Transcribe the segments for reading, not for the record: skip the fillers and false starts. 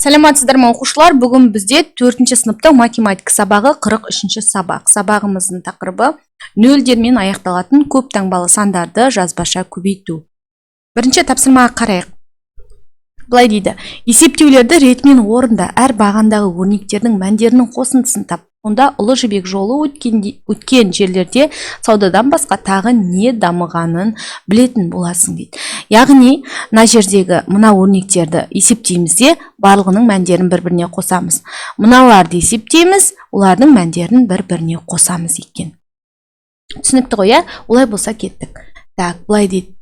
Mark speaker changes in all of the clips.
Speaker 1: Саламатсыздар ма оқушылар, бүгін бізде 4-ші сыныпта математика сабағы 43-ші сабақ. Сабағымыздың тақырыбы нөлдермен аяқталатын көп таңбалы сандарды жазбаша көбейту. Бірінші тапсырмаға қарайық. Былай дейді: есептеулерді ретімен орында, әр бағандағы өрнектердің мәндерінің қосындысын тап. Онда ұлы жібек жолы өткен жерлерде саудадан басқа тағы не дамығанын білетін боласың дейді. Яғни, мына жердегі мына өрнектерді есептеймізде, барлығының мәндерін бір-біріне қосамыз. Мыналарды есептейміз, олардың мәндерін бір-біріне қосамыз екен. Түсінікті ғой, олай болса кеттік. Так, былай дейді: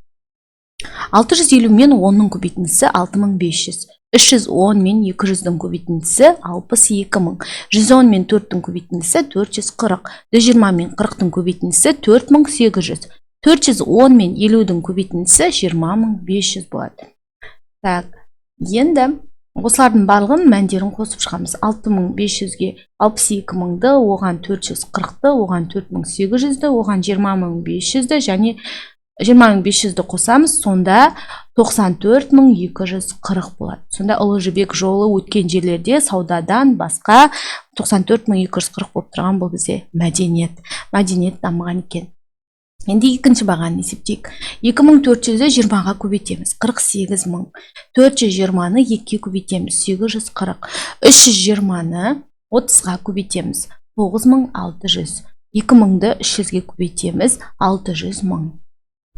Speaker 1: 650 мен 10-ның көбейтіндісі 6500. 310 мен 200-дің көбейтіндісі 62000. 110 мен 4-дің көбейтіндісі 440. 120 мен 40-дің көбейтіндісі 4800. 410 мен 50-дің көбейтіндісі 20500 болады. Так, енді осылардың барлығын мәндерін қосып шығамыз. 6500-ге 62000-ді, оған 440-ды, оған 4800-ді, оған 20500-ді және 20500-ді қосамыз, сонда 94240 болады. Сонда ұлы жібек жолы өткен жерлерде саудадан басқа 94240 болып тұрған бұл бізде мәдениет. Мәдениет дамыған екен. Енді екінші бағаны есептейік. 2400-ді 20-ға көбейтеміз. 48000. 420-ны 2-ге көбейтеміз. 840. 320-ны 30-ға көбейтеміз. 9600. 2000-ді 300-ге көбейтеміз. 600 000.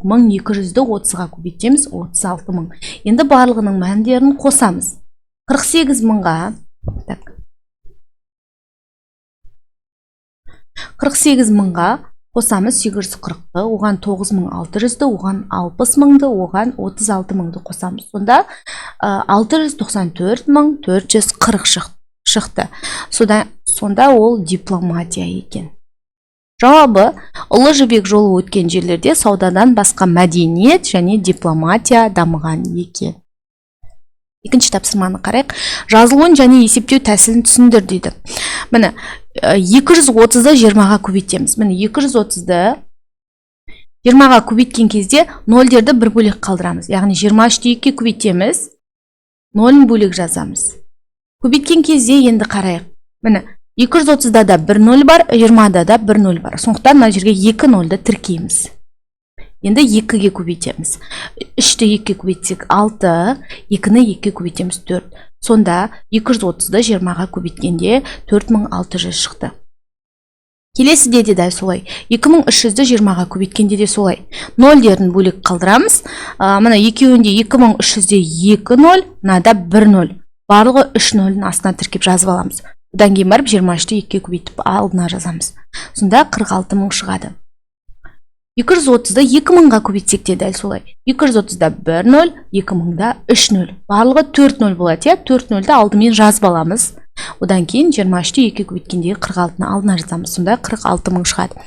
Speaker 1: 1200-ді 30-ға көбейтеміз. 36 000. Енді барлығының мәндерін қосамыз. 48 000-ға 48 000-ға қосамыз 840-ды, оған 9600-ді, оған 60 000-ды, оған 36 000-ды қосамыз. Сонда 694440 шықты. Сонда ол дипломатия екен. Жауабы: ұлы жібек жолы өткен жерлерде саудадан басқа мәдениет және дипломатия дамыған екен. Екінші тапсырманы қарайық. Жазылуын және есептеу тәсілін түсіндір дейді. Міне, 230-ды 20-ға көбейтеміз. Міне, 230-ды 20-ға көбейткен кезде нөлдерді бір бөлек қалдырамыз. Яғни 23-ді 2-ге көбейтеміз, 0-ын бөлек жазамыз. Көбейткен кезде енді қарайық. Міне, 230-да да 1 0 бар, 20-да да 1 0 бар. Сондықтан мына жерге 2 0-ды тіркейміз. Енді 2-ге көбейтеміз. 3-ді 2-ге көбейтсек 6, 2-ні 2-ге көбейтеміз 4. Сонда 230-ды 20-ға көбейткенде 4600 шықты. Келесіде де дәл солай. 2300-ді 20-ға көбейткенде де солай. Нөлдерін бөлек қалдырамыз. Мына екеуінде 2300-де 2 0, мынада 1 0. Барлығы 3 0-ның астына тіркеп жазып аламыз. Одан кейін барып 23-ді 2-ге көбейтіп алдына жазамыз. Сонда 46 000 шығады. 230-ды 2000-ға көбейтсек те дәл солай. 230-да 1 0, 2000-да 3 0. Барлығы 4 0 болады. 4 0-ді алдымен жазып аламыз. Одан кейін 23-ді 2-ге көбейткенде 46-ны алдына жазамыз. Сонда 46 000 шығады.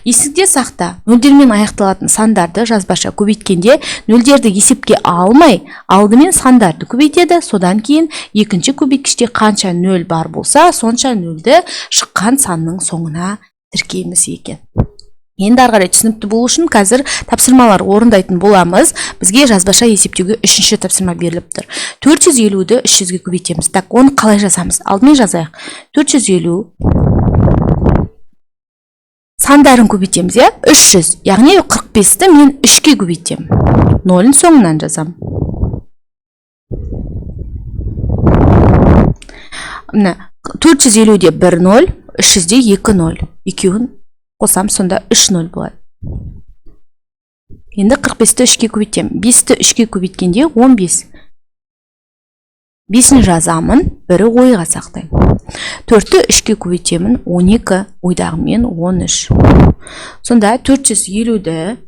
Speaker 1: Есікте сақта, нөлдермен аяқталатын сандарды жазбаша көбейткенде нөлдерді есепке алмай, алдымен сандарды көбейтеді. Содан кейін екінші көбейткіште қанша нөл бар болса, сонша нөлді шыққан санның соңына тіркейміз екен. Енді ары қарай түсінікті болу үшін қазір тапсырмалар орындайтын боламыз. Бізге жазбаша есептеуге 3-ші тапсырма беріліп тұр. 450-ді 300-ге көбейтеміз. Так, оны қалай жазамыз? Алдымен жазайық. 450 сандарын көбейтеміз, 300. Яғни 45-ті мен 3-ге көбейтем. 0-ын соңынан жазам. 450-де 1 0, 300-де 2 0. Екеуін қосам, сонда 3 0 болады. Енді 45-ті 3-ге көбейтем. 5-ті 3-ге көбейткенде 15. 5-ні жазамын, 1-і ойға сақтаймын. 4-ті 3-ге көбейтемін, 12, ойдағымен 13. Сонда 450-ді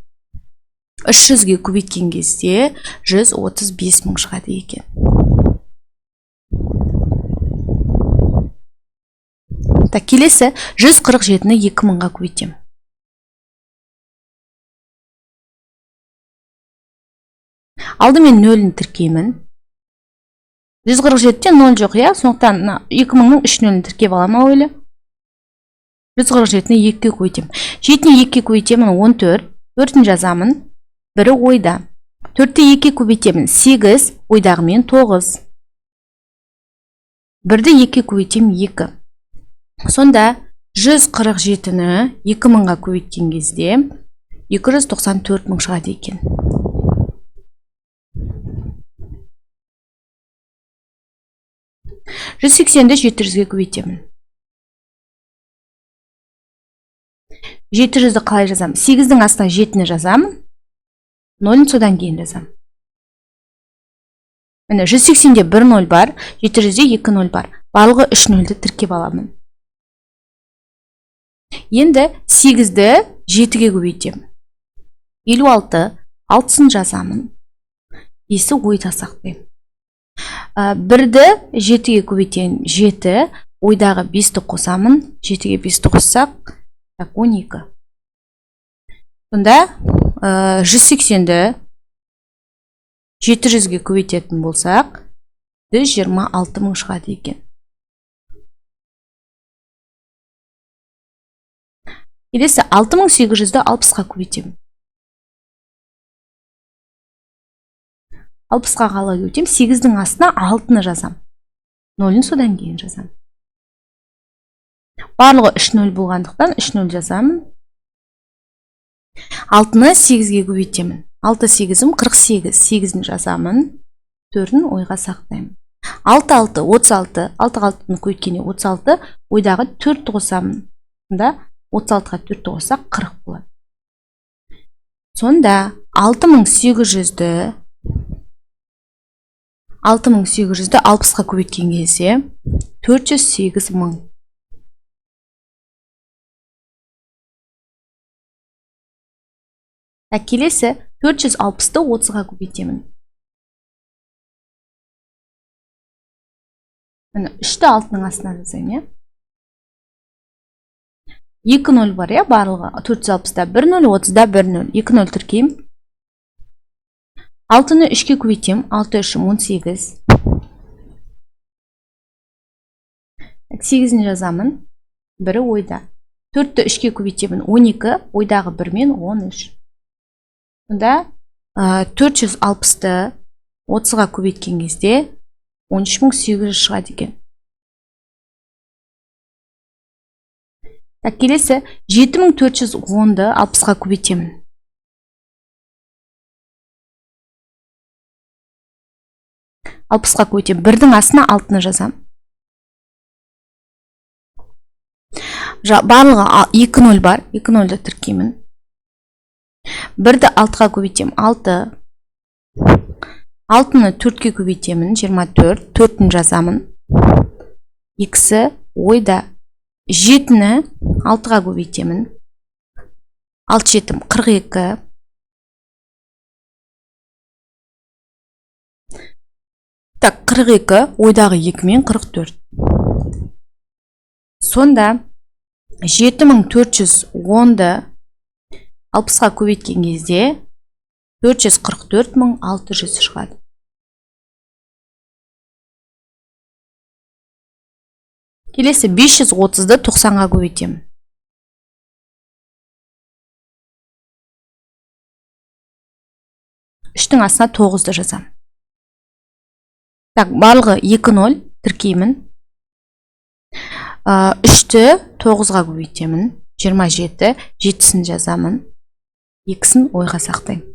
Speaker 1: 300-ге көбейткен кезде 135 000 шығады екен. Так, келесі 147-ні 2000-ға көбейтем. Алдымен 0-ін тіркеймін. 147-те 0 жоқ, сондықтан 2000-ның 3 0-ін тіркеп алам әуелі. 147-ні 2-ге көбейтем. 7-ні 2-ге көбейтемін, 14. 4-ін жазамын, 1-і ойда. 4-те 2-ге көбейтемін, 8, ойдағымен 9. Бірді 2 көбейтем 2. Сонда 147-ні 2000-ға көбейткен кезде 294 мың шығады екен. Жүз 80-ді 700-ге көбейтемін. 700-ді қалай жазамын? 8-дің астына 7-ні жазамын. 0-ын содан кейін жазамын. Міне 180-де 1 0 бар, 700-де 2 0 бар. Барлығы 3 0-ді тіркеп аламын. Енді 8-ді 7-ге көбейтемін. 56, 6-сын жазамын. Есі ойда сақтаймын. 1-ді 7-ге көбейтем 7, ойдағы 5-ті қосамын. 7-ге 5-ті қоссақ, 12. Сонда 180-ді 700-ге көбейтетін болсақ, 126 мың шығады екен. Келесі 6800-ді 60-ға көбейтемін. 60-ға қалай көбейтем? 8-дің астына 6-ны жазам. 0-ын содан кейін жазам. Барлығы 3 0 болғандықтан 3 0 жазамын. 6-ны 8-ге көбейтемін. 6 8-ім 48. 8-ні жазамын. 4-ін ойға сақтаймын. 6 6 36. 6 6-ны көбейткенде 36, ойдағы 4-ті қосамын. Сонда 36-ға 4-ті қоссақ 40 болады. Сонда 6800-ді 60-ға көбейткен кезде 408 мың. Келесі 460-ды 30-ға көбейтемін. Міне 3-ті 6-ның астына жазайын. 2 0 бар, барлығы 460-да 1 0, 30-да 1 0, 2 0 тіркеймін. 6-ны 3-ке көбейтем, 6 3 18. 8-ні жазамын, 1-і ойда. 4-ті 3-ке көбейтемін, 12, ойдағы 1-мен 13. Сонда 460-ды 30-ға көбейткен кезде 13800 шығады екен. Келесі 7410-ды 60-ға көбейтемін. 60-ға көбейтем, 1-дің астына 6-ны жазам. Барлығы 2 0 бар, 2 0-ді тіркеймін. 1-ді 6-ға көбейтем, 6. 6-ны 4-ке көбейтемін, 24. 4-ін жазамын. 2-сі ойда. 7-ні 6-ға көбейтемін. 6 7 42. Так, 42, ойдағы 2-мен 44. Сонда 7410-ды 60-ға көбейткен кезде 444 шығады. Келесі 530-ды 90-ға көбейтемін. 3-тің астына 9-ды жазам. Так, барлығы 2 0 тіркеймін. 3-ті 9-ға көбейтемін. 27, 7-сін жазамын. 2-сін ойға сақтаймын.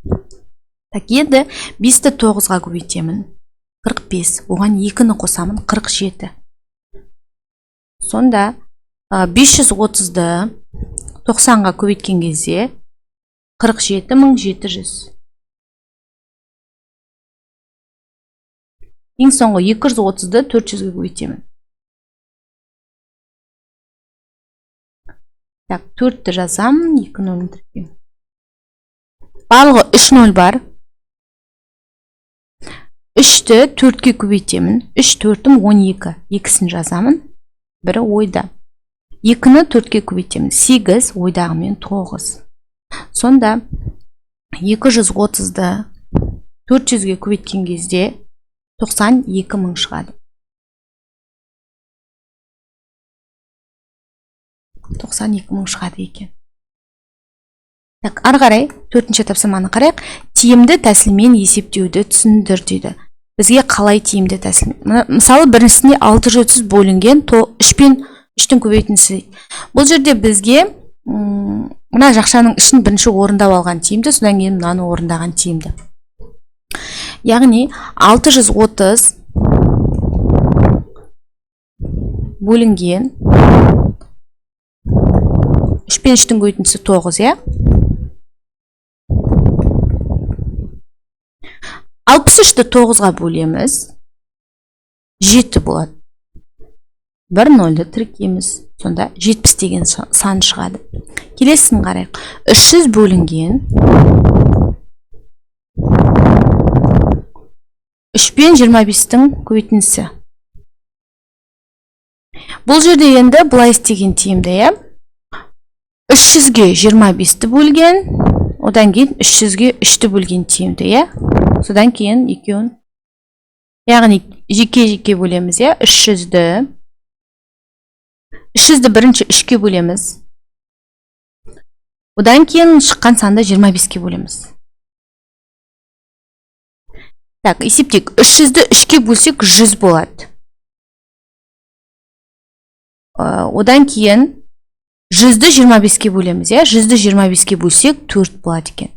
Speaker 1: Так, енді 5-ті 9-ға көбейтемін. 45, оған 2-ні қосамын. 47. Сонда 530-ды 90-ға көбейткен кезде 47700. Ең соңғы 230-ды 400-ге көбейтемін. Так, 4-ті жазамын, 2 0-ны тіркеймін. Барлығы 3 0 бар. 3-ті 4-ке көбейтемін. 3 4-ім 12. 2-сін жазамын. 1-і ойда. 2-ні 4-ке көбейтемін. 8, ойдағымен 9. Сонда 230-ды 400-ге көбейткен кезде 92 мың шығады. 92 мың шығады екен. Так, ары қарай 4-ші тапсырманы қарайық. Тиімді тәсілмен есептеуді түсіндір дейді. бізге қалай тиімді тәсіл? Мысалы, біріншісінде 630 бөлінген 3 пен 3-тің көбейтіндісі. Бұл жерде бізге мына жақшаның ішін бірінші орындап алған тиімді, содан кейін мынаны орындаған тиімді. Яғни 630 бөлінген 3 пен 3-тің көбейтіндісі 9, иә? 63-ті 9-ға бөлеміз, 7 болады. 1 0-ді тіркейміз, сонда 70 деген сан шығады. Келесін қарайық. 300 бөлінген 3 пен 25-тің көбейтіндісі. Бұл жерде енді былай істеген тиімді, иә? 300-ге 25-ті бөлген, одан кейін 300-ге 3-ті бөлген тиімді, иә? Содан кейін екеуін, яғни жеке-жеке бөлеміз, иә? 300-ді бірінші 3-ке бөлеміз. Одан кейін шыққан санды 25-ке бөлеміз. Так, есептейік. 300-ді 3-ке бөлсек 100 болады. Одан кейін 100-ді 25-ке бөлеміз, иә? 100-ді 25-ке бөлсек 4 болады екен.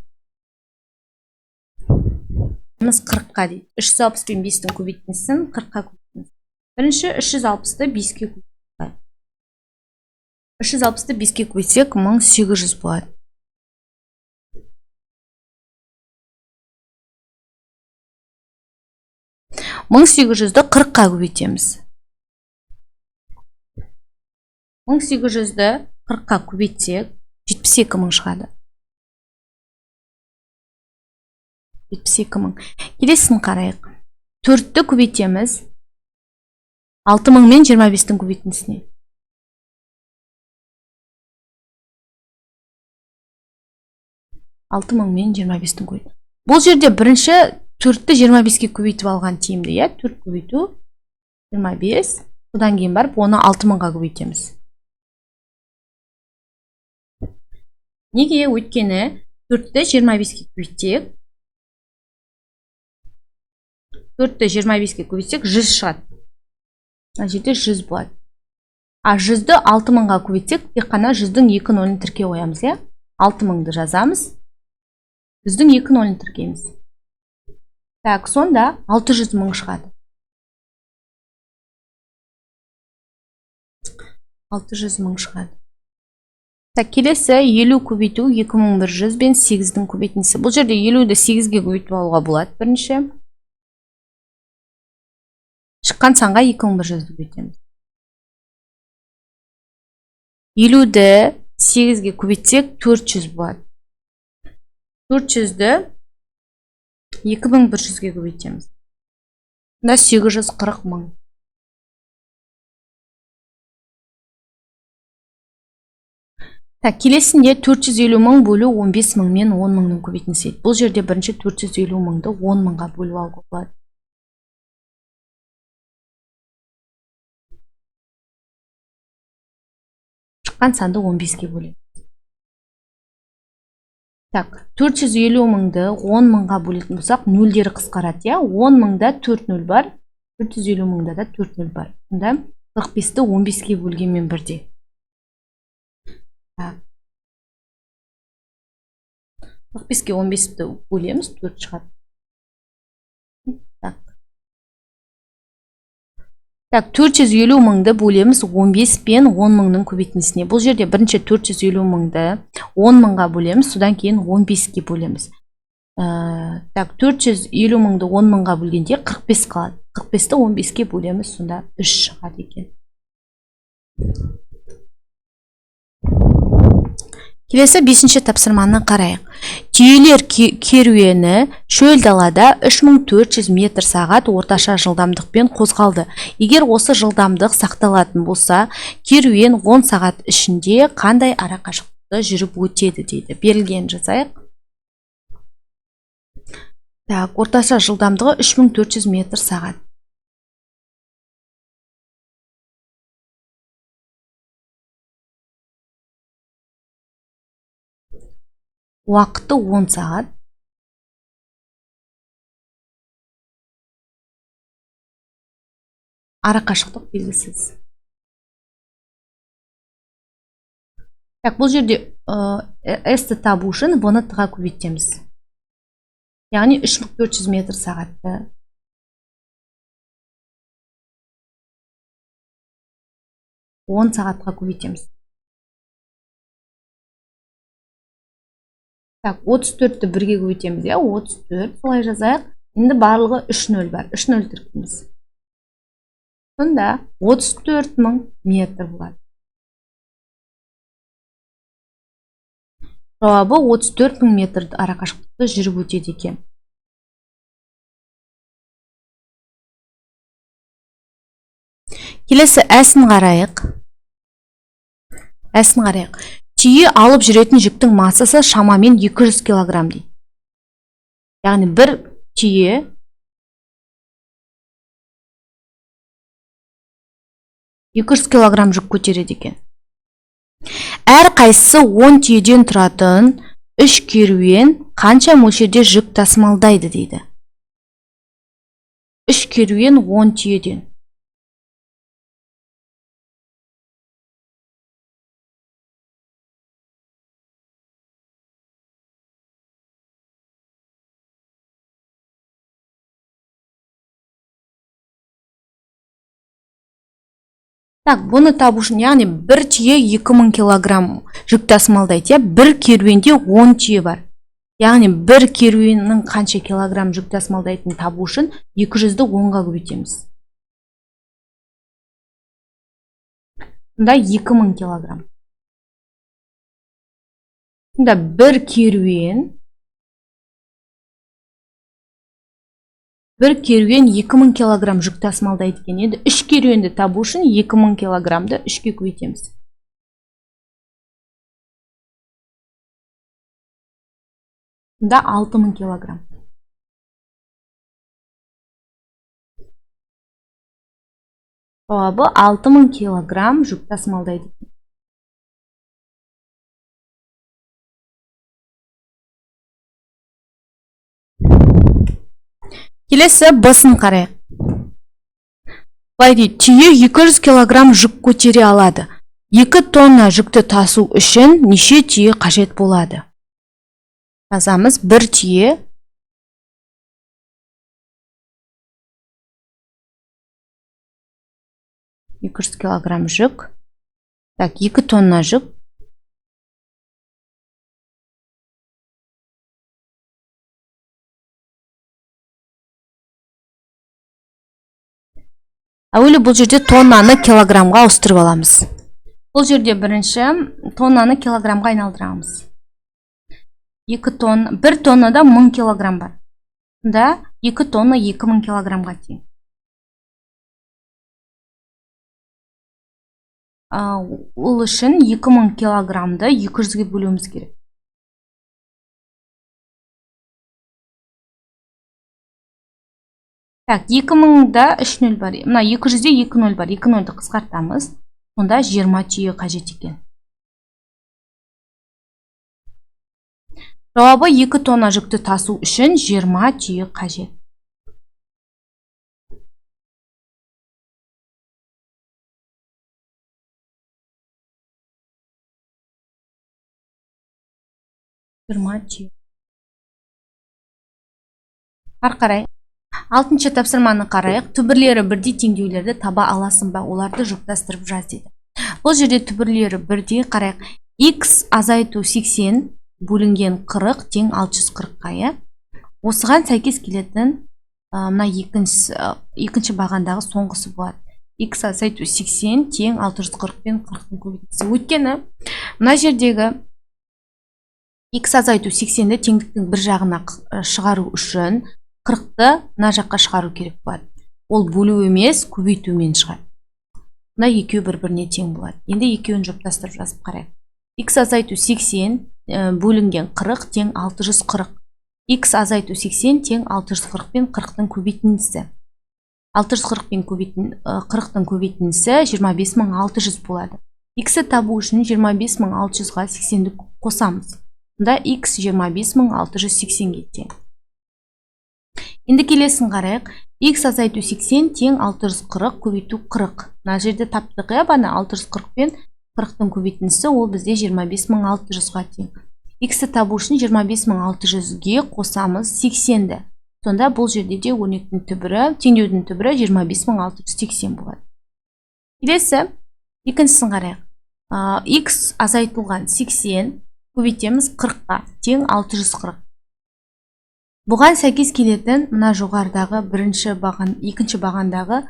Speaker 1: 40-қа дейді. 360 пен 5-тің көбейтіндісін 40-қа көбейтеміз. Бірінші 360-ды 5-ке көбейтеміз. 360-ды 5-ке көбейтсек 1800 болады. Мың 800-ді 40-қа көбейтеміз. 1800-ді 40-қа көбейтсек 72 мың шығады. 72 мың. Келесін қарайық. 4-ті көбейтеміз 6000 мен 25-тің көбейтіндісіне. 6000 мен 25-тің көбейтіндісіне. Бұл жерде бірінші 4-ті 25-ке көбейтіп алған тиімді, иә? 4 көбейту 25. Одан кейін барып, оны 6000-ға көбейтеміз. Неге? Өйткені 4-ті 25-ке көбейтсек, 4-ті 25-ке көбейтсек 100 шығады. Мына жерде 100 болады. А 100-ді 6000-ға көбейтсек, тек қана 100-дің 2 нөлін тіркей қоямыз, иә? 6000-ды жазамыз. 100-дің 2 нөлін тіркейміз. Так, сонда 600 мың шығады. 600 мың шығады. Так, келесі 50 көбейту 2100 бен 8-дің көбейтіндісі. Бұл жерде 50-ді 8-ге көбейтіп алуға болады бірінші. Шыққан санға 2100-ді көбейтеміз. 50-ді 8-ге көбейтсек 400 болады. 400-ді 2100-ге көбейтеміз. Мына 840 мың. Так, келесінде 450 мың бөлу 15 мың мен 10 мыңның көбейтіндісі. Бұл жерде бірінші 450 мыңды 10 мыңға бөліп алуға болады. Шыққан санды 15-ге бөлеміз. Так, 450 мыңды 10 мыңға бөлетін болсақ, нөлдері қысқарады, иә? 10 мыңда 4 нөл бар, 450 мыңда да 4 нөл бар. Сонда 45-ті 15-ге бөлгенмен бірдей. 45-ге 15-ті бөлеміз, 4 шығады. Так, 450 мыңды бөлеміз 15 пен 10 мыңның көбейтіндісіне. Бұл жерде бірінші 450 мыңды 10 мыңға бөлеміз, содан кейін 15-ге бөлеміз. Так, 450 мыңды 10 мыңға бөлгенде 45 қалады. 45-ті 15-ге бөлеміз, сонда 3 шығады екен. Келесі 5-ші тапсырманы қарайық. Түйелер керуені шөл далада 3400 метр сағат орташа жылдамдықпен қозғалды. Егер осы жылдамдық сақталатын болса, керуен 10 сағат ішінде қандай арақашықтықты жүріп өтеді дейді. Берілген жазайық. Так, орташа жылдамдығы 3400 метр сағат. Уақыты 10 сағат. ара қашықтық белгісіз. Так, бұл жерде S-ті табу үшін бұны т-ға көбейтеміз. Яғни 3400 метр сағатты 10 сағатқа көбейтеміз. Так, 34-ті 1-ге көбейтеміз, 34, солай жазайық. Енді барлығы 3-0 бар, 3-0 тіркейміз. Сонда 34.000 метр болады. Жауабы 34.000 метрді ара қашықтықты жүріп өтеді екен. Келесі әсін қарайық. Түйе алып жүретін жүктің массасы шамамен 200 килограмм дейді. Яғни бір түйе килограмм жүк көтереді екен. Әр қайсысы 10 түйеден тұратын 3 керуен қанша мөлшерде жүк тасымалдайды дейді. 3 керуен 10 түйеден. Так, бұны табу үшін, яғни бір түйе 2000 килограмм жүк тасымалдайды. Бір керуенде 10 түйе бар. Яғни бір керуеннің қанша килограмм жүк тасымалдайтын табу үшін 200-ді 10-ға көбейтеміз. Бұнда 2000 килограмм. Бұнда бір керуен 2000 килограмм жүк тасымалдайды екен. Енді 3 керуенді табу үшін 2000 килограммды 3-ке көбейтеміз. Бұнда 6000 килограмм. Жауабы 6000 килограмм жүк тасымалдайды екен. Келесі Б-сын қарайық. Былай дейді, түйе 200 килограмм жүк көтере алады. 2 тонна жүкті тасу үшін неше түйе қажет болады? Жазамыз, бір түйе 200 килограмм жүк. Так, 2 тонна жүк. Әуелі бұл жерде тоннаны килограммға ауыстырып аламыз. Бұл жерде бірінші тоннаны килограммға айналдырамыз. 2 тонна, 1 тоннада 1000 килограмм бар. Да, 2 тонна 2000 килограммға тең. Ол үшін 2000 килограммды 200-ге бөлуіміз керек. Так, 2000-да 3-0 бар. Мына 200-де 2-0 бар. 2-0-ді қысқартамыз. Онда 20 түйе қажет екен. Жауабы 2 тонна жүкті тасу үшін 20 түйе қажет. Ары қарай. 6-шы тапсырманы қарайық. Түбірлері бірдей теңдеулерді таба аласың ба? Оларды жұптастырып жаз дейді. Бұл жерде түбірлері бірдей қарайық. X азайту 80 бөлінген 40 тең 640-қа. Осыған сәйкес келетін мына екінші бағандағы соңғысы болады. X азайту 80 тең 640 пен 40-тың көбейтіндісі. Өйткені мына жердегі X азайту 80-ді теңдіктің бір жағына шығару үшін 40-ты мына жаққа шығару керек болады. Ол бөлу емес, көбейтумен шығады. Мына екеуі бір-біріне тең болады. Енді екеуін жұптастырып жазып қарайық. X азайту 80 бөлінген 40 тең 640. X азайту 80 тең 640 пен 40-тың көбейтіндісі. 640 пен 40-тың көбейтіндісі 25600 болады. X-ті табу үшін 25600-ға 80-ді қосамыз. Мұнда X 25680-ге тең. Енді келесін қарайық. X азайту 80 тең 640 көбейту 40. Мына жерде таптық, бана 640 пен 40-тың көбейтіндісі ол бізде 25600-ға тең. X-ті табу үшін 25600-ге қосамыз 80-ді. Сонда бұл жерде де өрнектің түбірі, теңдеудің түбірі 25680 болады. Келесі, екіншісін қарайық. X азайтылған 80 көбейтеміз 40-ға тең 640. Бұған сәйкес келетін мына жоғарыдағы екінші бағандағы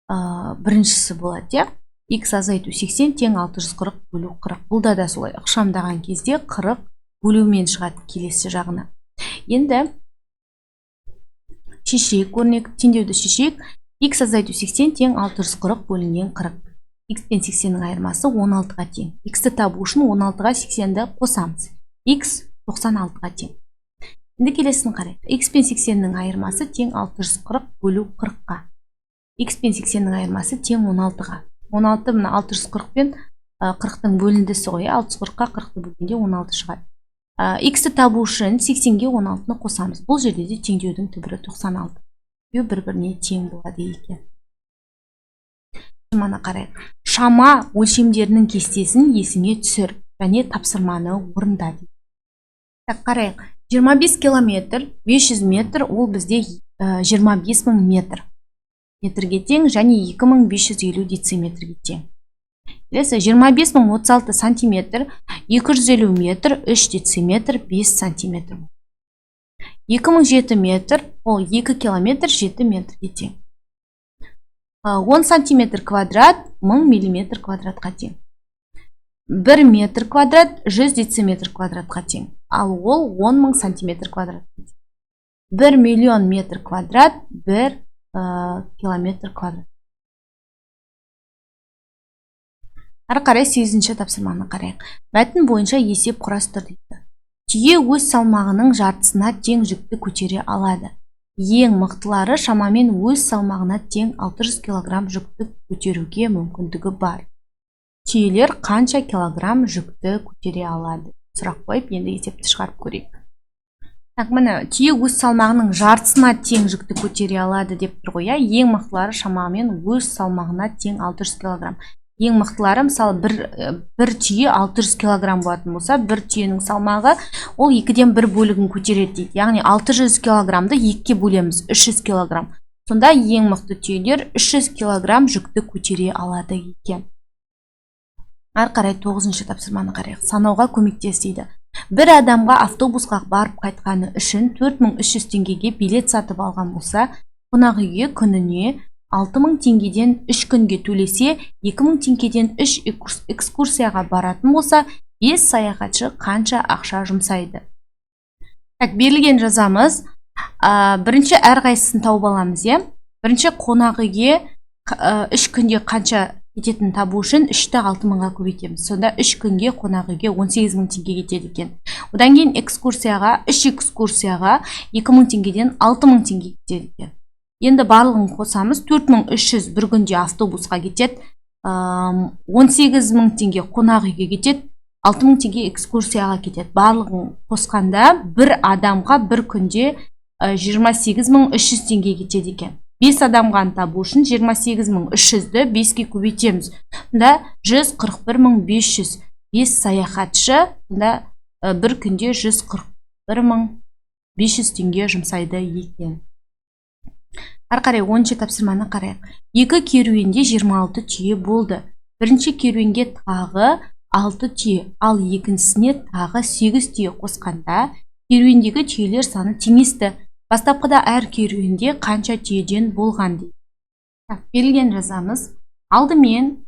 Speaker 1: біріншісі болады. X азайту 80 тең 640 бөлу 40. Бұлда да солай ықшамдаған кезде 40 бөлумен шығады келесі жағына. Енді шешейік, өрнек теңдеуді шешейік. X азайту 80 тең 640 бөлінген 40. X пен 80-нің айырмасы 16-ға тең. X-ті табу үшін 16-ға 80-ді қосамыз. X 96-ға тең. Енді келесін қарайық. X пен 80-нің айырмасы тең 640 бөлу 40-қа. X пен 80-нің айырмасы тең 16-ға. 16 мына 640 пен 40-тың бөліндісі ғой. 640-қа 40-ты бөлгенде 16 шығады. X-ті табу үшін 80-ге 16-ны қосамыз. Бұл жерде де теңдеудің түбірі 96. Бір-біріне тең болады екен. Шаманы қарайық. Шама өлшемдерінің кестесін есіңе түсір және тапсырманы орында. Қарайық. 25 километр, 500 метр, ол бізде 25000 метр. Метрге тең және 2550 дециметрге тең. Келесі 25036 сантиметр, 250 метр, 3 дециметр, 5 сантиметр. 2007 метр, ол 2 километр, 7 метрге тең. 10 сантиметр квадрат, 1000 миллиметр квадратқа тең. 1 метр квадрат 100 дециметр квадратқа тең. Ал ол 10.000 сантиметр квадрат. 1 миллион метр квадрат 1 километр квадрат. Ары қарай 8-ші тапсырманы қарайық. Мәтін бойынша есеп құрастыр дейді. Түйе өз салмағының жартысына тең жүкті көтере алады. Ең мықтылары шамамен өз салмағына тең 600 килограмм жүкті көтеруге мүмкіндігі бар. Түйелер қанша килограмм жүкті көтере алады? Сұрақ қойып, енді есепті шығарып көрейік. Міне, түйе өз салмағының жартысына тең жүкті көтере алады деп тұр ғой. Ең мықтылары шамамен өз салмағына тең 600 килограмм. Ең мықтылары, мысалы, бір түйе 600 килограмм болатын болса, бір түйенің салмағы ол 2-ден 1 бөлігін көтереді дейді. Яғни 600 килограммды 2-ке бөлеміз, 300 килограмм. Сонда ең мықты түйелер 300 килограмм жүкті көтере алады екен. Ары қарай 9-ші тапсырманы қарайық. Санауға көмектес дейді. Бір адамға автобусқа барып қайтқаны үшін 4300 теңгеге билет сатып алған болса, қонақ үйге күніне 6000 теңгеден 3 күнге төлесе, 2000 теңгеден 3 экскурсияға баратын болса, 5 саяхатшы қанша ақша жұмсайды? Берілген жазамыз. Бірінші әрқайсысын тауып аламыз. Бірінші қонақ үйге 3 күнде қанша кететін табу үшін 3-ті 6000-ға көбейтеміз. Сонда 3 күнге қонақ үйге 18000 теңге кетеді екен. Одан кейін экскурсияға, 3 экскурсияға 2000 теңгеден 6000 теңге кетеді екен. Енді барлығын қосамыз, 4300 бір күнде автобусқа кетеді, 18000 теңге қонақ үйге кетеді, 6000 теңге экскурсияға кетеді. Барлығын қосқанда бір адамға бір күнде 28300 теңге кетеді екен. 5 адамға табу үшін 28300-ді 5-ке көбейтеміз. Сонда 141500. 5 саяхатшы бір күнде 141500 теңге жұмсайды екен. Ары қарай 10-ші тапсырманы қарайық. 2 керуенде 26 түйе болды. Бірінші керуенге тағы 6 түйе, ал екіншісіне тағы 8 түйе қосқанда керуендегі түйелер саны теңесті. Бастапқыда әр керуенде қанша түйеден болған дейді. Берілген жазамыз. Алдымен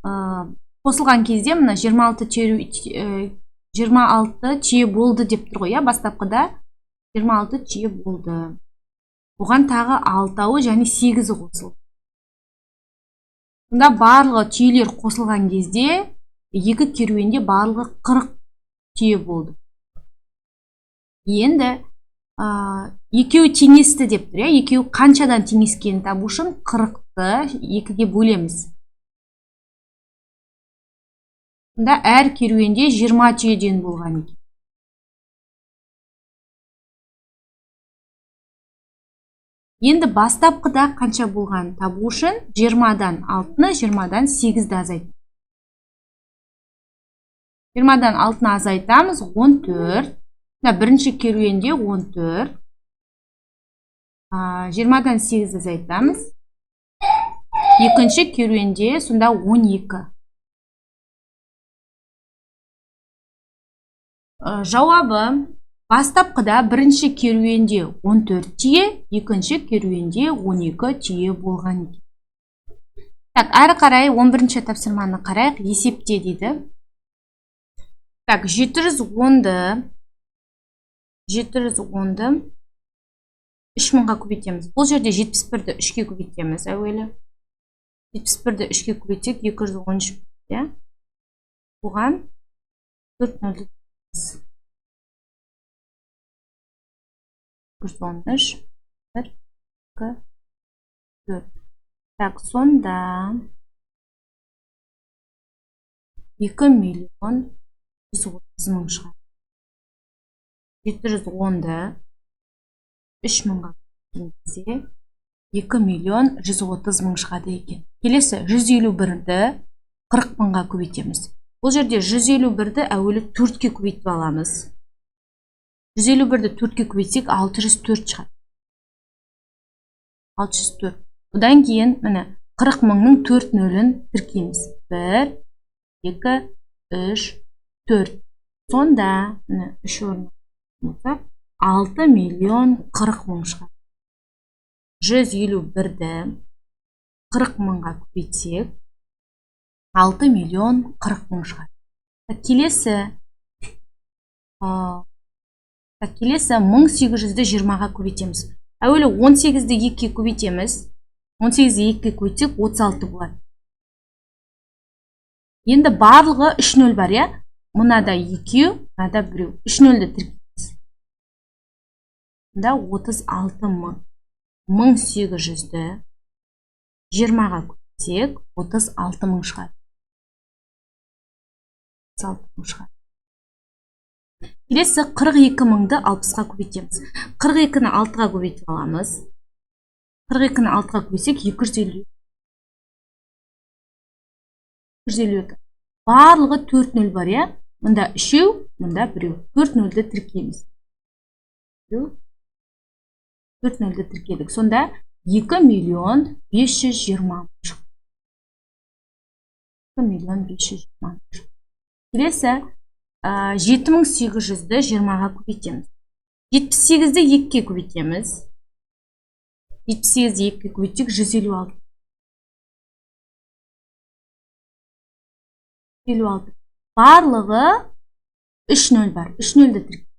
Speaker 1: қосылған кезде мына 26 түйе болды деп тұр ғой. Бастапқыда 26 түйе болды. Оған тағы 6-ы және 8-і қосылды. Сонда барлығы түйелер қосылған кезде 2 керуенде барлығы 40 түйе болды. Енді екеуі теңесті деп тұр. Екеуі қаншадан теңескенін табу үшін 40-ты 2-ге бөлеміз. Сонда әр керуенде 20 түйеден болған екен. Енді бастапқыда қанша болған табу үшін 20-дан 6-ны 20-дан 8-ді азайтамыз. 20-дан 6-ны азайтамыз 14. Бірінші керуенде 14. 20-дан 8-ді азайтамыз. Екінші керуенде сонда 12. Жауабы бастапқыда бірінші керуенде 14 түйе, екінші керуенде 12 түйе болған. Так, әрі қарай 11-ші тапсырманы қарайық, есепте дейді. Так, 710-ды 3000-ға көбейтеміз. Бұл жерде 71-ді 3-ке көбейтеміз әуелі. 71-ді 3-ке көбейтсек 213 буде. Бұған 4 нөлді 213, 1, 2, 4. Так, сонда 2.130.000 шығады. 710-ды 3000-ға көбейтсе 2.130.000 шығады екен. Келесі 151-ді 40.000-ға көбейтеміз. Бұл жерде 151-ді әуелі 4-ке көбейтіп аламыз. 151-ді 4-ке көбейтсек 604 шығады. 604. Бұдан кейін, міне, 40.000-ның 4 нөлін тіркейміз. 1, 2, 3, 4. Сонда, міне, 3 орын 6.040.000 шығады. 151-ді 40.000-ға көбейтсек 6.040.000 шығады. Келесі 1800-ді 20-ға көбейтеміз. Әуелі 18-ді 2-ке көбейтеміз. 18-ді 2-ке көбейтсек 36 болады. Енді барлығы 3 нөл бар, я? Мұнада 2, мұнада 1. 3 нөлді тіркейміз. Мұнда 36.000. 1800-ді 20-ға көбейтсек 36.000 шығады. 36.000 шығады. Келесі 42.000-ді 60-ға көбейтеміз. 42-ні 6-ға көбейтіп аламыз. 42-ні 6-ға көбейтсек 250. 252. Барлығы 4 нөл бар, я? Мұнда 3, мұнда 1. 4 нөлді тіркейміз. 4 нөлді тіркедік. Сонда 2.520.000 шығады. 2.520.000. Келесі 7800-ді 20-ға көбейтеміз. 78-ді 2-ке көбейтеміз. 78-ді 2-ке көбейтсек 156. 156. Барлығы 3 нөл бар. 3 нөлді тіркейміз.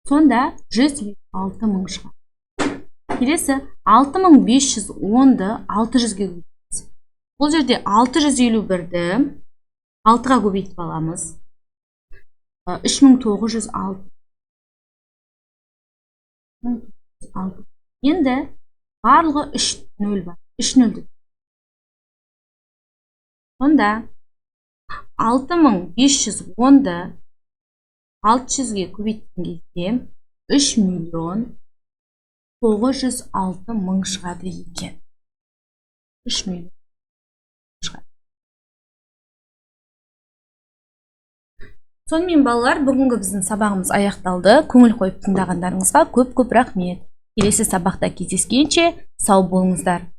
Speaker 1: Сонда 156.000 шығады. Келесі 6510-ды 600-ге көбейтеміз. Бұл жерде 651-ді 6-ға көбейтіп аламыз. 3906. Енді барлығы 3 нөл бар. 3 нөлді. Сонда 6510-ды 600-ге көбейткен кезде 3.906.000 шығады екен. 3 миллион. Сонымен балалар, бүгінгі біздің сабағымыз аяқталды. Көңіл қойып тыңдағандарыңызға көп-көп рахмет. Келесі сабақта кездескенше сау болыңыздар.